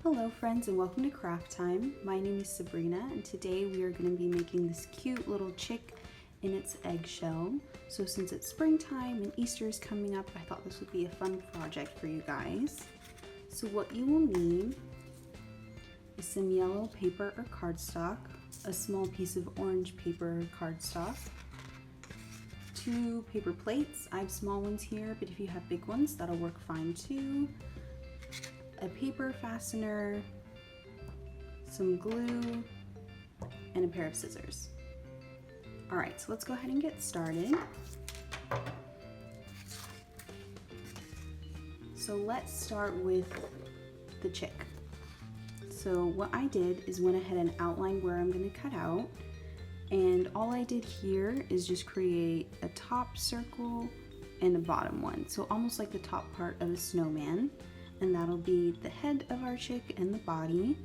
Hello friends and welcome to Craft Time. My name is Sabrina and today we are going to be making this cute little chick in its eggshell. So since it's springtime and Easter is coming up, I thought this would be a fun project for you guys. So what you will need is some yellow paper or cardstock, a small piece of orange paper or cardstock, 2 paper plates. I have small ones here, but if you have big ones, that'll work fine too. A paper fastener, some glue, and a pair of scissors. Alright, so let's go ahead and get started. So let's start with the chick. So what I did is went ahead and outlined where I'm going to cut out, and all I did here is just create a top circle and a bottom one, so almost like the top part of a snowman. And that'll be the head of our chick and the body,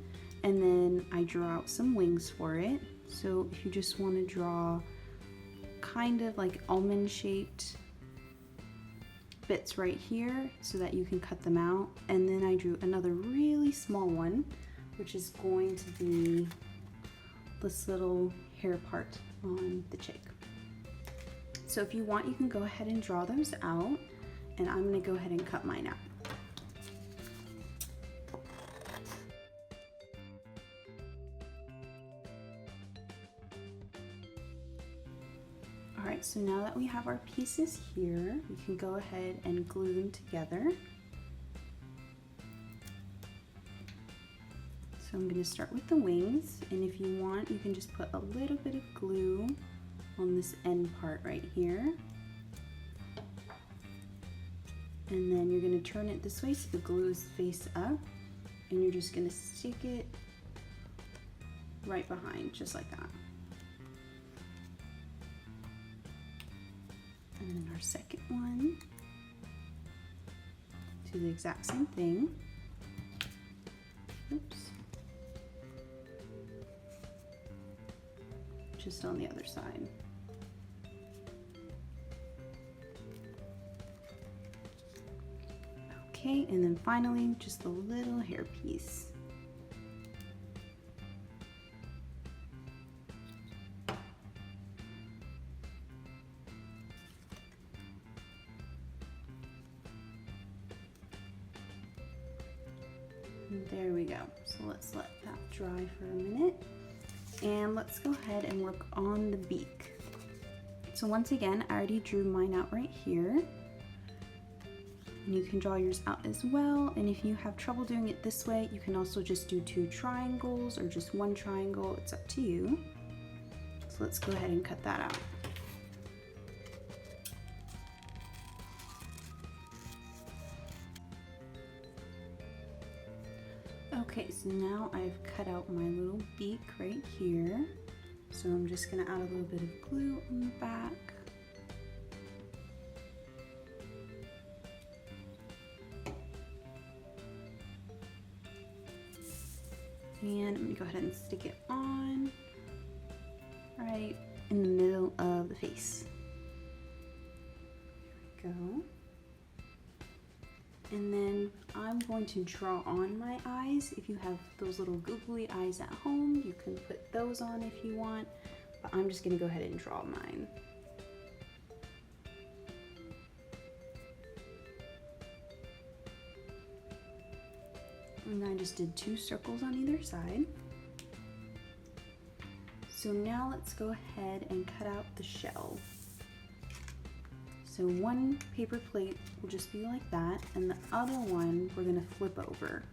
and then I draw out some wings for it. So if you just want to draw kind of like almond shaped bits right here so that you can cut them out, and then I drew another really small one which is going to be this little hair part on the chick. So if you want, you can go ahead and draw those out, and I'm going to go ahead and cut mine out. Alright, so now that we have our pieces here, we can go ahead and glue them together. So I'm going to start with the wings, and if you want, you can just put a little bit of glue on this end part right here. And then you're going to turn it this way so the glue is face up, and you're just going to stick it right behind, just like that. And then our second one, do the exact same thing. Oops. Just on the other side. Okay, and then finally, just the little hair piece. There we go. So let's let that dry for a minute, and let's go ahead and work on the beak. So once again, I already drew mine out right here, and you can draw yours out as well. And if you have trouble doing it this way, you can also just do 2 triangles or just 1 triangle. It's up to you. So let's go ahead and cut that out. Okay, so now I've cut out my little beak right here. So I'm just going to add a little bit of glue on the back. And I'm going to go ahead and stick it on right in the middle of the face. There we go. And then I'm going to draw on my eyes. If you have those little googly eyes at home, you can put those on if you want, but I'm just going to go ahead and draw mine. And I just did 2 circles on either side. So now let's go ahead and cut out the shell. So one paper plate will just be like that, and the other one we're going to flip over.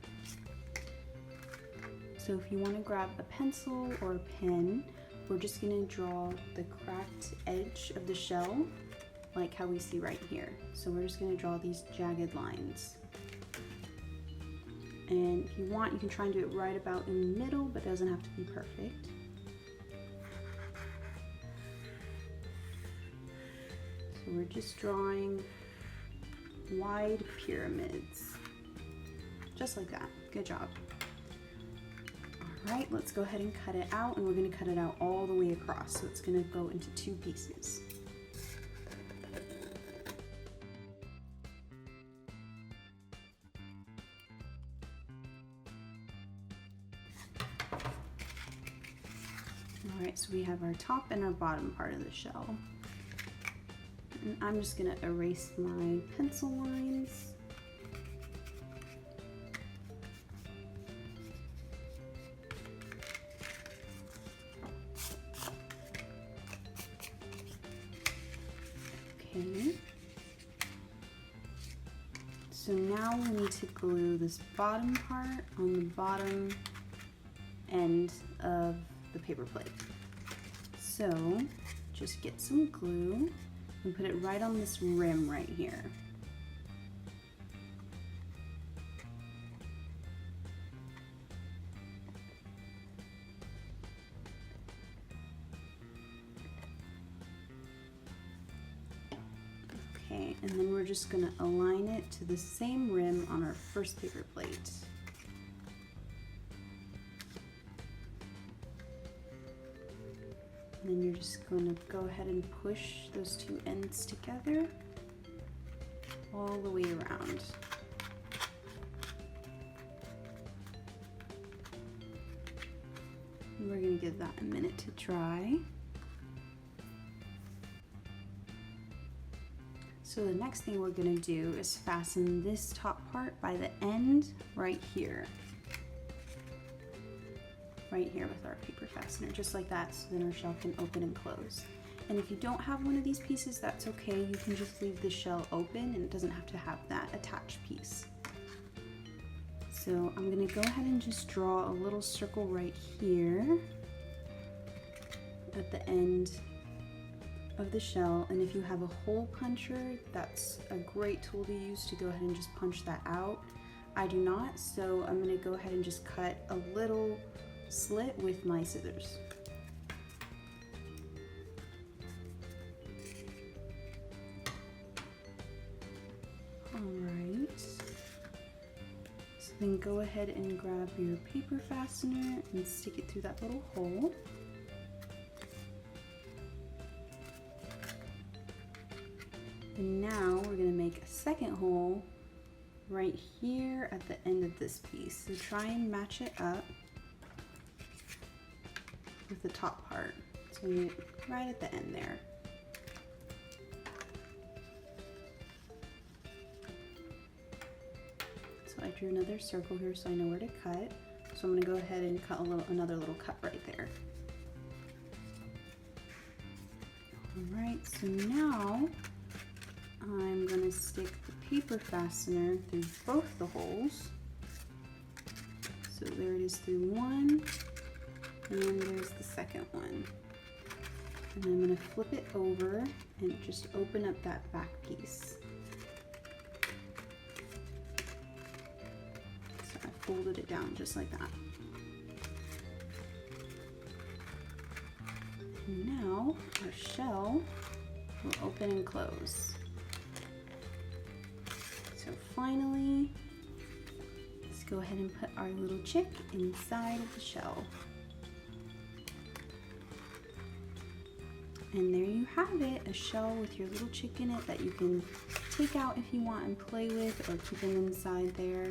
So if you want to grab a pencil or a pen, we're just going to draw the cracked edge of the shell like how we see right here. So we're just going to draw these jagged lines. And if you want, you can try and do it right about in the middle, but it doesn't have to be perfect. So we're just drawing wide pyramids, just like that. Good job. All right, let's go ahead and cut it out, and we're going to cut it out all the way across. So it's going to go into 2 pieces. Alright, so we have our top and our bottom part of the shell. And I'm just going to erase my pencil lines. Okay. So now we need to glue this bottom part on the bottom end of the paper plate. So just get some glue and put it right on this rim right here. Okay, and then we're just going to align it to the same rim on our first paper plate. And then you're just going to go ahead and push those two ends together all the way around. And we're going to give that a minute to dry. So the next thing we're going to do is fasten this top part by the end right here. Right here with our paper fastener, just like that, so then our shell can open and close. And if you don't have one of these pieces, that's okay. You can just leave the shell open and it doesn't have to have that attached piece. So I'm going to go ahead and just draw a little circle right here at the end of the shell, and if you have a hole puncher, that's a great tool to use to go ahead and just punch that out. I do not, so I'm going to go ahead and just cut a little slit with my scissors. Alright, so then go ahead and grab your paper fastener and stick it through that little hole. And now we're going to make a second hole right here at the end of this piece. So try and match it up with the top part. So you're right at the end there. So I drew another circle here so I know where to cut. So I'm going to go ahead and cut another little cut right there. Alright, so now I'm going to stick the paper fastener through both the holes. So there it is through one, and there's the second one. And I'm going to flip it over and just open up that back piece. So I folded it down just like that. And now our shell will open and close. So finally, let's go ahead and put our little chick inside of the shell. And there you have it, a shell with your little chick in it that you can take out if you want and play with, or keep them inside there.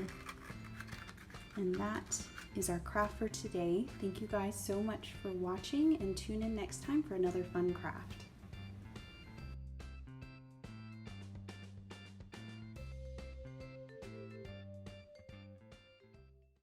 And that is our craft for today. Thank you guys so much for watching, and tune in next time for another fun craft.